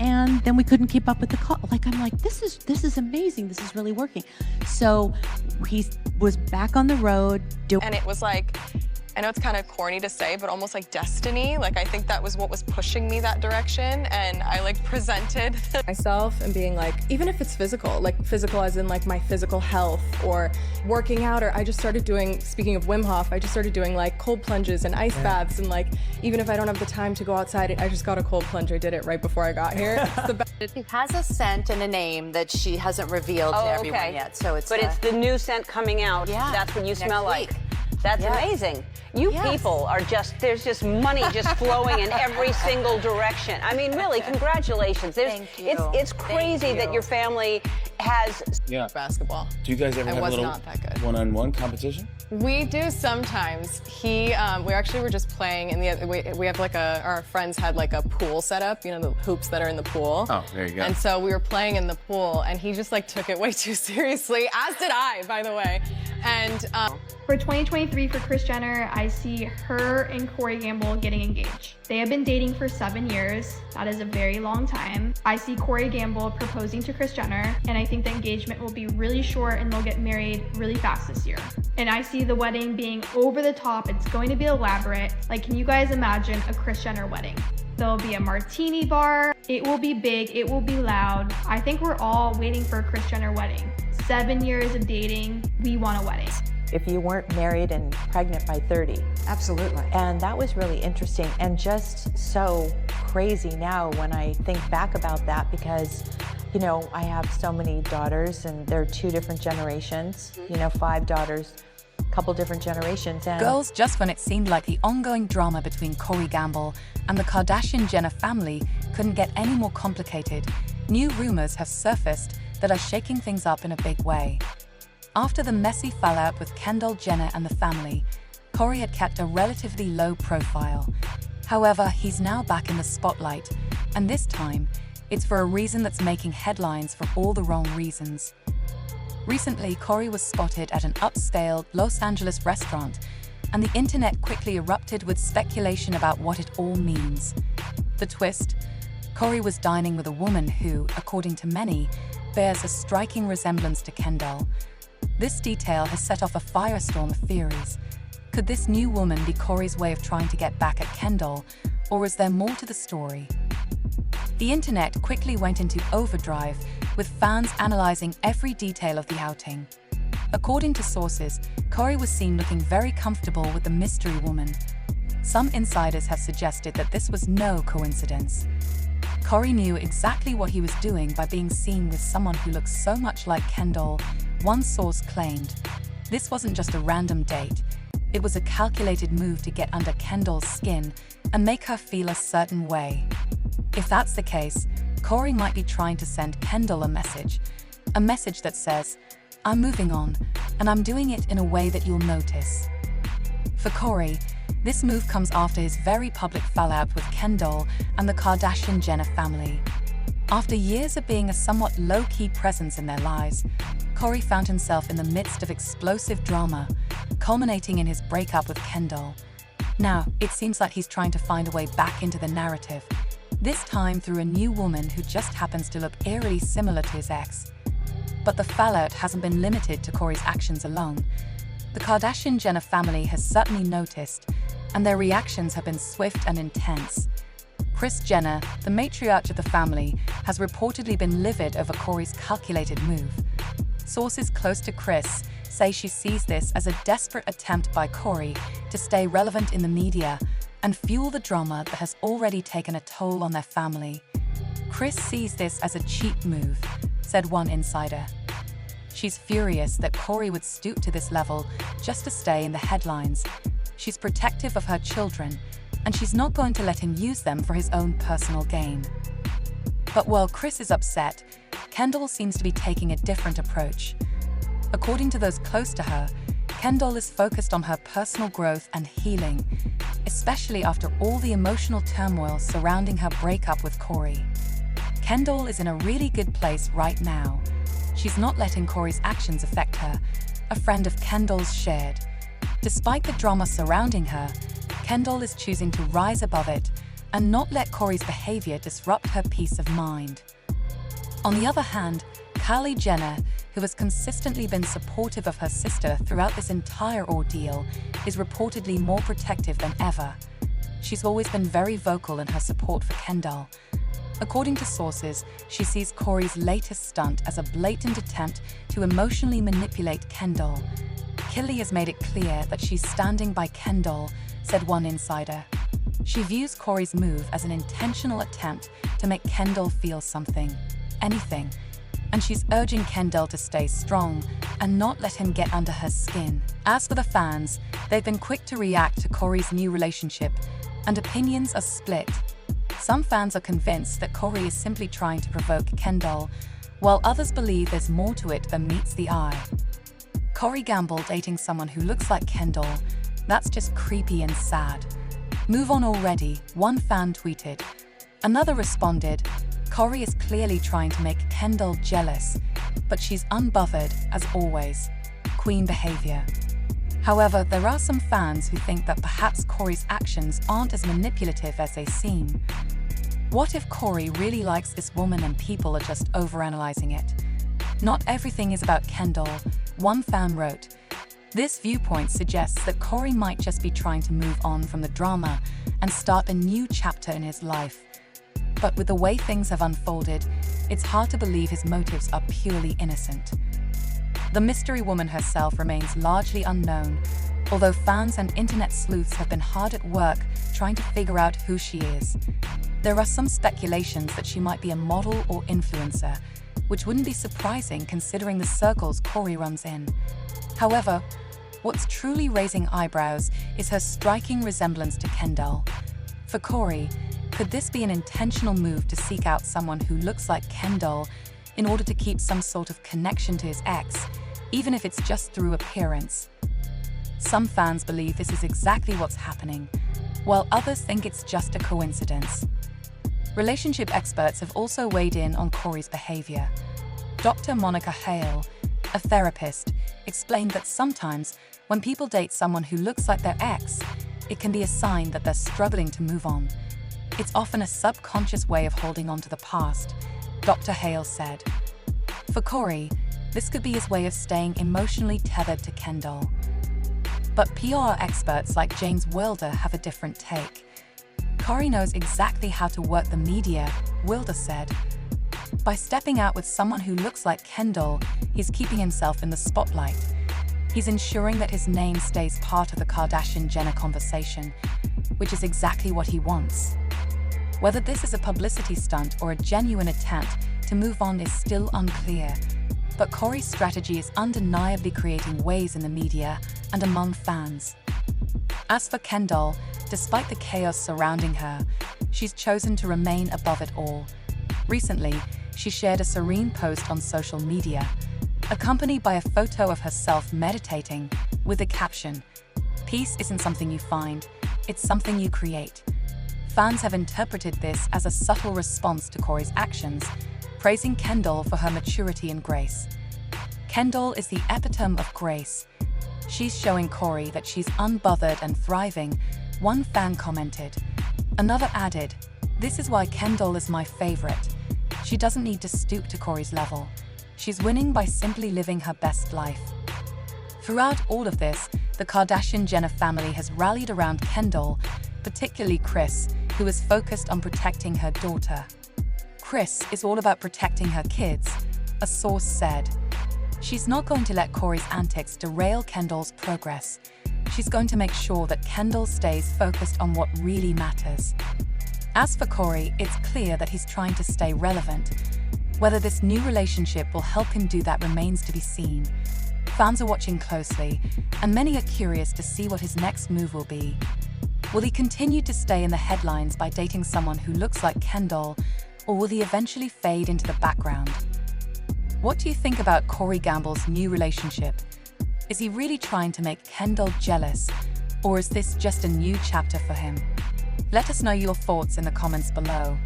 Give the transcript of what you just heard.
and then we couldn't keep up with the call. Like, I'm like, this is amazing. This is really working. So he was back on the road doing. And it was like, I know it's kind of corny to say, but almost like destiny. Like, I think that was what was pushing me that direction. And I like presented myself and being like, even if it's physical, like physical as in like my physical health or working out, or I just started doing, speaking of Wim Hof, I just started doing like cold plunges and ice baths. And like, even if I don't have the time to go outside, I just got a cold plunge. I did it right before I got here. It has a scent and a name that she hasn't revealed to everyone yet. So it's it's the new scent coming out. Yeah, that's what you smell week. like. That's amazing. You people are just, there's just money just flowing in every single direction. I mean, really, congratulations. Thank you. It's crazy that your family has basketball. Do you guys ever have a little not that good. one-on-one competition? We do sometimes. We actually were just playing in the, we have like our friends had like a pool set up, you know, the hoops that are in the pool. Oh, there you go. And so we were playing in the pool and he just like took it way too seriously, as did I, by the way. And for 2023 for Kris Jenner, I see her and Corey Gamble getting engaged. They have been dating for 7 years. That is a very long time. I see Corey Gamble proposing to Kris Jenner, and I think the engagement will be really short and they'll get married really fast this year. And I see the wedding being over the top. It's going to be elaborate. Like, can you guys imagine a Kris Jenner wedding? There'll be a martini bar. It will be big. It will be loud. I think we're all waiting for a Kris Jenner wedding. 7 years of dating, we want a wedding. If you weren't married and pregnant by 30. Absolutely. And that was really interesting and just so crazy now when I think back about that, because, you know, I have so many daughters and they're 2 different generations, you know, 5 daughters, a couple different generations. And girls, just when it seemed like the ongoing drama between Corey Gamble and the Kardashian-Jenner family couldn't get any more complicated, new rumors have surfaced that are shaking things up in a big way. After the messy fallout with Kendall Jenner and the family, Corey had kept a relatively low profile. However, he's now back in the spotlight, and this time, it's for a reason that's making headlines for all the wrong reasons. Recently, Corey was spotted at an upscale Los Angeles restaurant, and the internet quickly erupted with speculation about what it all means. The twist? Corey was dining with a woman who, according to many, bears a striking resemblance to Kendall. This detail has set off a firestorm of theories. Could this new woman be Corey's way of trying to get back at Kendall, or is there more to the story? The internet quickly went into overdrive, with fans analyzing every detail of the outing. According to sources, Corey was seen looking very comfortable with the mystery woman. Some insiders have suggested that this was no coincidence. Corey knew exactly what he was doing by being seen with someone who looks so much like Kendall. One source claimed this wasn't just a random date, it was a calculated move to get under Kendall's skin and make her feel a certain way. If that's the case, Corey might be trying to send Kendall a message that says, "I'm moving on, and I'm doing it in a way that you'll notice." For Corey, this move comes after his very public fallout with Kendall and the Kardashian-Jenner family. After years of being a somewhat low-key presence in their lives, Corey found himself in the midst of explosive drama, culminating in his breakup with Kendall. Now, it seems like he's trying to find a way back into the narrative, this time through a new woman who just happens to look eerily similar to his ex. But the fallout hasn't been limited to Corey's actions alone. The Kardashian-Jenner family has certainly noticed, and their reactions have been swift and intense. Kris Jenner, the matriarch of the family, has reportedly been livid over Corey's calculated move. Sources close to Kris say she sees this as a desperate attempt by Corey to stay relevant in the media and fuel the drama that has already taken a toll on their family. Kris sees this as a cheap move, said one insider. She's furious that Corey would stoop to this level just to stay in the headlines. She's protective of her children, and she's not going to let him use them for his own personal gain. But while Kris is upset, Kendall seems to be taking a different approach. According to those close to her, Kendall is focused on her personal growth and healing, especially after all the emotional turmoil surrounding her breakup with Corey. Kendall is in a really good place right now. She's not letting Corey's actions affect her, a friend of Kendall's shared. Despite the drama surrounding her, Kendall is choosing to rise above it, and not let Kory's behavior disrupt her peace of mind. On the other hand, Kylie Jenner, who has consistently been supportive of her sister throughout this entire ordeal, is reportedly more protective than ever. She's always been very vocal in her support for Kendall. According to sources, she sees Kory's latest stunt as a blatant attempt to emotionally manipulate Kendall. Kylie has made it clear that she's standing by Kendall, said one insider. She views Kory's move as an intentional attempt to make Kendall feel something, anything, and she's urging Kendall to stay strong and not let him get under her skin. As for the fans, they've been quick to react to Kory's new relationship, and opinions are split. Some fans are convinced that Kory is simply trying to provoke Kendall, while others believe there's more to it than meets the eye. Kory Gamble dating someone who looks like Kendall, that's just creepy and sad. Move on already, one fan tweeted. Another responded, Kory is clearly trying to make Kendall jealous, but she's unbothered as always. Queen behavior. However, there are some fans who think that perhaps Kory's actions aren't as manipulative as they seem. What if Kory really likes this woman and people are just overanalyzing it? Not everything is about Kendall, one fan wrote. This viewpoint suggests that Kory might just be trying to move on from the drama and start a new chapter in his life. But with the way things have unfolded, it's hard to believe his motives are purely innocent. The mystery woman herself remains largely unknown, although fans and internet sleuths have been hard at work trying to figure out who she is. There are some speculations that she might be a model or influencer, which wouldn't be surprising considering the circles Kory runs in. However, what's truly raising eyebrows is her striking resemblance to Kendall. For Kory, could this be an intentional move to seek out someone who looks like Kendall in order to keep some sort of connection to his ex, even if it's just through appearance? Some fans believe this is exactly what's happening, while others think it's just a coincidence. Relationship experts have also weighed in on Kory's behavior. Dr. Monica Hale, a therapist, explained that sometimes when people date someone who looks like their ex, it can be a sign that they're struggling to move on. It's often a subconscious way of holding on to the past, Dr. Hale said. For Kory, this could be his way of staying emotionally tethered to Kendall. But PR experts like James Wilder have a different take. Kory knows exactly how to work the media, Wilder said. By stepping out with someone who looks like Kendall, he's keeping himself in the spotlight. He's ensuring that his name stays part of the Kardashian-Jenner conversation, which is exactly what he wants. Whether this is a publicity stunt or a genuine attempt to move on is still unclear, but Kory's strategy is undeniably creating waves in the media and among fans. As for Kendall, despite the chaos surrounding her, she's chosen to remain above it all. Recently, she shared a serene post on social media, accompanied by a photo of herself meditating with the caption, "Peace isn't something you find, it's something you create." Fans have interpreted this as a subtle response to Kory's actions, praising Kendall for her maturity and grace. Kendall is the epitome of grace. She's showing Kory that she's unbothered and thriving, one fan commented. Another added, "This is why Kendall is my favorite. She doesn't need to stoop to Kory's level. She's winning by simply living her best life." Throughout all of this, the Kardashian-Jenner family has rallied around Kendall, particularly Kris, who is focused on protecting her daughter. Kris is all about protecting her kids, a source said. She's not going to let Kory's antics derail Kendall's progress. She's going to make sure that Kendall stays focused on what really matters. As for Kory, it's clear that he's trying to stay relevant. Whether this new relationship will help him do that remains to be seen. Fans are watching closely, and many are curious to see what his next move will be. Will he continue to stay in the headlines by dating someone who looks like Kendall, or will he eventually fade into the background? What do you think about Kory Gamble's new relationship? Is he really trying to make Kendall jealous, or is this just a new chapter for him? Let us know your thoughts in the comments below.